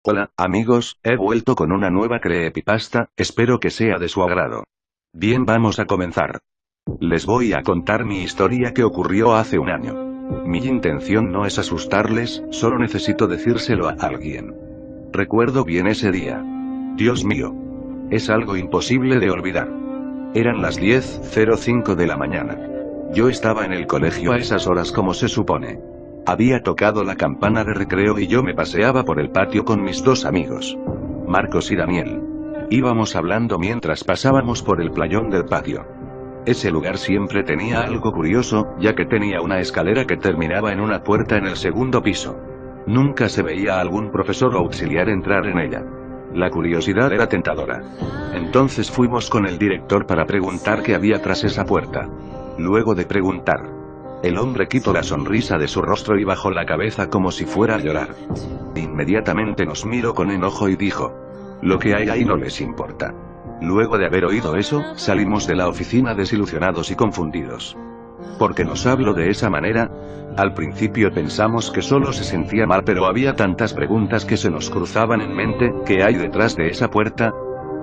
Hola, amigos, he vuelto con una nueva creepypasta, espero que sea de su agrado. Bien, vamos a comenzar. Les voy a contar mi historia que ocurrió hace un año. Mi intención no es asustarles, solo necesito decírselo a alguien. Recuerdo bien ese día. Dios mío. Es algo imposible de olvidar. Eran las 10:05 de la mañana. Yo estaba en el colegio a esas horas como se supone. Había tocado la campana de recreo y yo me paseaba por el patio con mis dos amigos, Marcos y Daniel. Íbamos hablando mientras pasábamos por el playón del patio. Ese lugar siempre tenía algo curioso, ya que tenía una escalera que terminaba en una puerta en el segundo piso. Nunca se veía a algún profesor o auxiliar entrar en ella. La curiosidad era tentadora. Entonces fuimos con el director para preguntar qué había tras esa puerta. Luego de preguntar, el hombre quitó la sonrisa de su rostro y bajó la cabeza como si fuera a llorar. Inmediatamente nos miró con enojo y dijo: "Lo que hay ahí no les importa". Luego de haber oído eso, salimos de la oficina desilusionados y confundidos. ¿Por qué nos habló de esa manera? Al principio pensamos que solo se sentía mal, pero había tantas preguntas que se nos cruzaban en mente. ¿Qué hay detrás de esa puerta?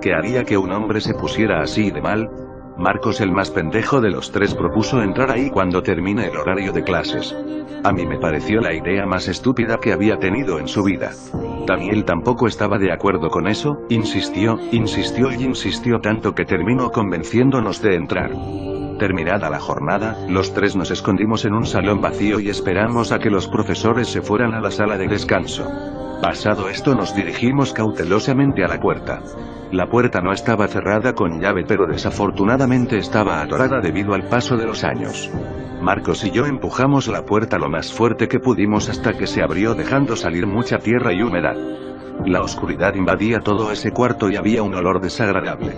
¿Qué haría que un hombre se pusiera así de mal? Marcos, el más pendejo de los tres, propuso entrar ahí cuando termine el horario de clases. A mí me pareció la idea más estúpida que había tenido en su vida. Daniel tampoco estaba de acuerdo con eso, insistió y insistió tanto que terminó convenciéndonos de entrar. Terminada la jornada, los tres nos escondimos en un salón vacío y esperamos a que los profesores se fueran a la sala de descanso. Pasado esto, nos dirigimos cautelosamente a la puerta. La puerta no estaba cerrada con llave, pero desafortunadamente estaba atorada debido al paso de los años. Marcos y yo empujamos la puerta lo más fuerte que pudimos hasta que se abrió, dejando salir mucha tierra y humedad. La oscuridad invadía todo ese cuarto y había un olor desagradable.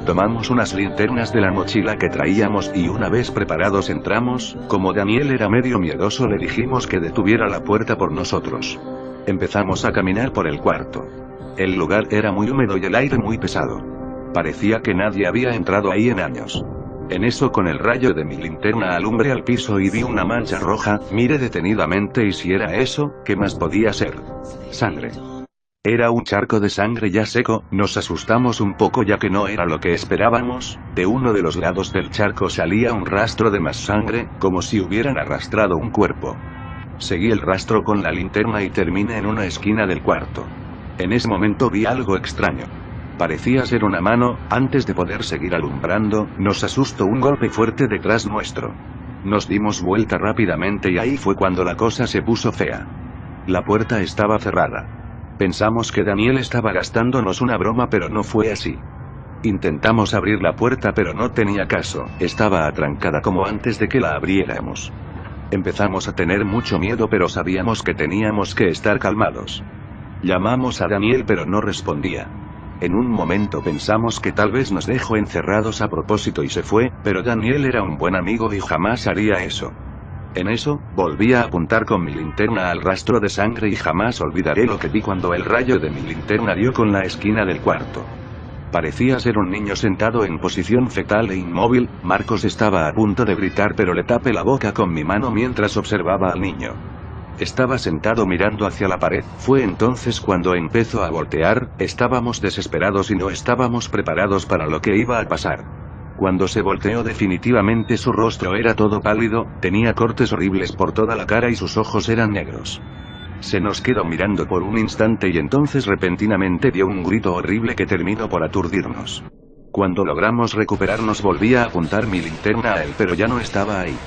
Tomamos unas linternas de la mochila que traíamos y una vez preparados entramos. Como Daniel era medio miedoso, le dijimos que detuviera la puerta por nosotros. Empezamos a caminar por el cuarto. El lugar era muy húmedo y el aire muy pesado. Parecía que nadie había entrado ahí en años. En eso, con el rayo de mi linterna alumbré al piso y vi una mancha roja. Miré detenidamente y si era eso, ¿qué más podía ser? Sangre. Era un charco de sangre ya seco. Nos asustamos un poco ya que no era lo que esperábamos. De uno de los lados del charco salía un rastro de más sangre, como si hubieran arrastrado un cuerpo. Seguí el rastro con la linterna y terminé en una esquina del cuarto. En ese momento vi algo extraño. Parecía ser una mano. Antes de poder seguir alumbrando, nos asustó un golpe fuerte detrás nuestro. Nos dimos vuelta rápidamente y ahí fue cuando la cosa se puso fea. La puerta estaba cerrada. Pensamos que Daniel estaba gastándonos una broma, pero no fue así. Intentamos abrir la puerta pero no tenía caso, estaba atrancada como antes de que la abriéramos. Empezamos a tener mucho miedo, pero sabíamos que teníamos que estar calmados. Llamamos a Daniel pero no respondía. En un momento pensamos que tal vez nos dejó encerrados a propósito y se fue, pero Daniel era un buen amigo y jamás haría eso. En eso, volví a apuntar con mi linterna al rastro de sangre y jamás olvidaré lo que vi cuando el rayo de mi linterna dio con la esquina del cuarto. Parecía ser un niño sentado en posición fetal e inmóvil. Marcos estaba a punto de gritar pero le tapé la boca con mi mano mientras observaba al niño. Estaba sentado mirando hacia la pared. Fue entonces cuando empezó a voltear. Estábamos desesperados y no estábamos preparados para lo que iba a pasar. Cuando se volteó, definitivamente su rostro era todo pálido, tenía cortes horribles por toda la cara y sus ojos eran negros. Se nos quedó mirando por un instante y entonces repentinamente dio un grito horrible que terminó por aturdirnos. Cuando logramos recuperarnos, volví a apuntar mi linterna a él pero ya no estaba ahí.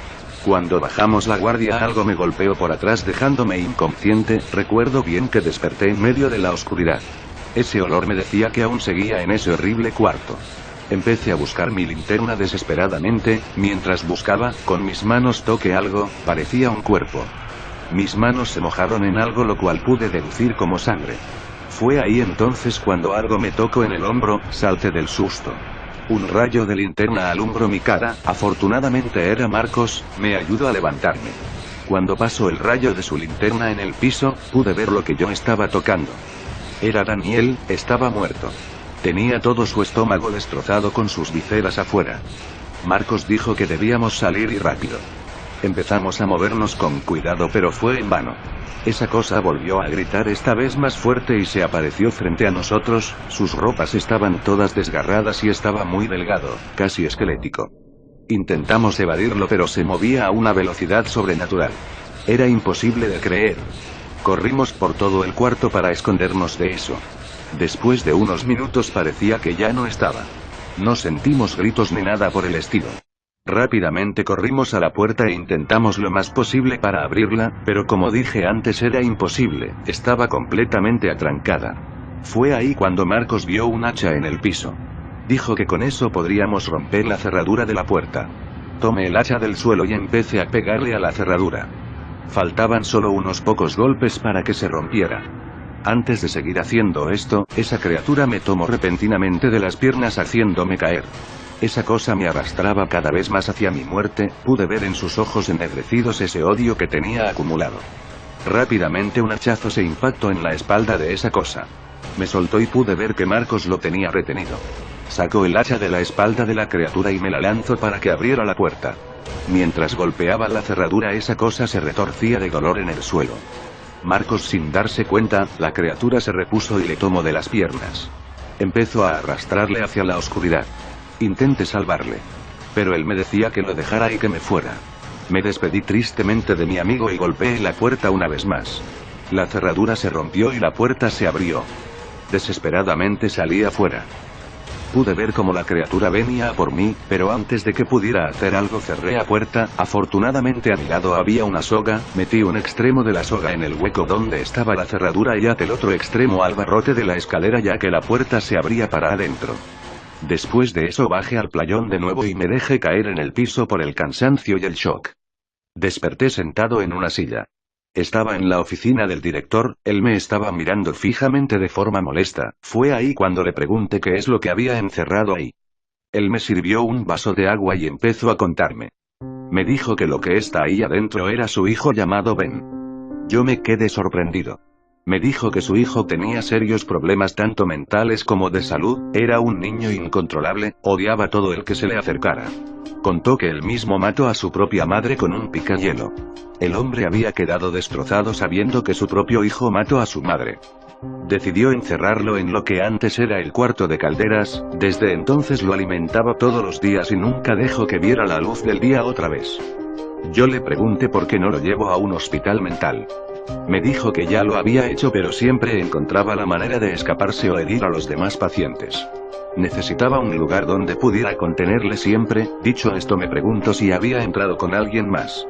Cuando bajamos la guardia, algo me golpeó por atrás dejándome inconsciente. Recuerdo bien que desperté en medio de la oscuridad. Ese olor me decía que aún seguía en ese horrible cuarto. Empecé a buscar mi linterna desesperadamente. Mientras buscaba, con mis manos toqué algo, parecía un cuerpo. Mis manos se mojaron en algo, lo cual pude deducir como sangre. Fue ahí entonces cuando algo me tocó en el hombro, salté del susto. Un rayo de linterna alumbró mi cara. Afortunadamente era Marcos, me ayudó a levantarme. Cuando pasó el rayo de su linterna en el piso, pude ver lo que yo estaba tocando. Era Daniel, estaba muerto. Tenía todo su estómago destrozado con sus vísceras afuera. Marcos dijo que debíamos salir y rápido. Empezamos a movernos con cuidado, pero fue en vano. Esa cosa volvió a gritar, esta vez más fuerte, y se apareció frente a nosotros. Sus ropas estaban todas desgarradas y estaba muy delgado, casi esquelético. Intentamos evadirlo, pero se movía a una velocidad sobrenatural. Era imposible de creer. Corrimos por todo el cuarto para escondernos de eso. Después de unos minutos parecía que ya no estaba. No sentimos gritos ni nada por el estilo. Rápidamente corrimos a la puerta e intentamos lo más posible para abrirla, pero como dije antes era imposible, estaba completamente atrancada. Fue ahí cuando Marcos vio un hacha en el piso. Dijo que con eso podríamos romper la cerradura de la puerta. Tomé el hacha del suelo y empecé a pegarle a la cerradura. Faltaban solo unos pocos golpes para que se rompiera. Antes de seguir haciendo esto, esa criatura me tomó repentinamente de las piernas haciéndome caer. Esa cosa me arrastraba cada vez más hacia mi muerte. Pude ver en sus ojos ennegrecidos ese odio que tenía acumulado. Rápidamente un hachazo se impactó en la espalda de esa cosa. Me soltó y pude ver que Marcos lo tenía retenido. Sacó el hacha de la espalda de la criatura y me la lanzó para que abriera la puerta. Mientras golpeaba la cerradura, esa cosa se retorcía de dolor en el suelo. Marcos, sin darse cuenta, la criatura se repuso y le tomó de las piernas. Empezó a arrastrarle hacia la oscuridad. Intenté salvarle. Pero él me decía que lo dejara y que me fuera. Me despedí tristemente de mi amigo y golpeé la puerta una vez más. La cerradura se rompió y la puerta se abrió. Desesperadamente salí afuera. Pude ver cómo la criatura venía a por mí, pero antes de que pudiera hacer algo cerré la puerta. Afortunadamente a mi lado había una soga. Metí un extremo de la soga en el hueco donde estaba la cerradura y até el otro extremo al barrote de la escalera, ya que la puerta se abría para adentro. Después de eso bajé al playón de nuevo y me dejé caer en el piso por el cansancio y el shock. Desperté sentado en una silla. Estaba en la oficina del director. Él me estaba mirando fijamente de forma molesta. Fue ahí cuando le pregunté qué es lo que había encerrado ahí. Él me sirvió un vaso de agua y empezó a contarme. Me dijo que lo que está ahí adentro era su hijo llamado Ben. Yo me quedé sorprendido. Me dijo que su hijo tenía serios problemas tanto mentales como de salud, era un niño incontrolable, odiaba a todo el que se le acercara. Contó que él mismo mató a su propia madre con un picahielo. El hombre había quedado destrozado sabiendo que su propio hijo mató a su madre. Decidió encerrarlo en lo que antes era el cuarto de calderas. Desde entonces lo alimentaba todos los días y nunca dejó que viera la luz del día otra vez. Yo le pregunté por qué no lo llevó a un hospital mental. Me dijo que ya lo había hecho, pero siempre encontraba la manera de escaparse o herir a los demás pacientes. Necesitaba un lugar donde pudiera contenerle siempre. Dicho esto, me preguntó si había entrado con alguien más.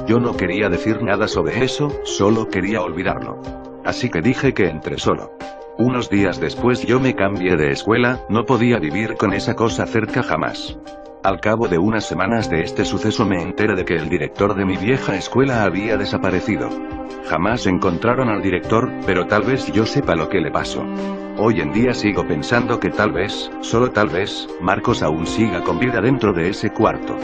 Yo no quería decir nada sobre eso, solo quería olvidarlo. Así que dije que entré solo. Unos días después yo me cambié de escuela, no podía vivir con esa cosa cerca jamás. Al cabo de unas semanas de este suceso me enteré de que el director de mi vieja escuela había desaparecido. Jamás encontraron al director, pero tal vez yo sepa lo que le pasó. Hoy en día sigo pensando que tal vez, solo tal vez, Marcos aún siga con vida dentro de ese cuarto.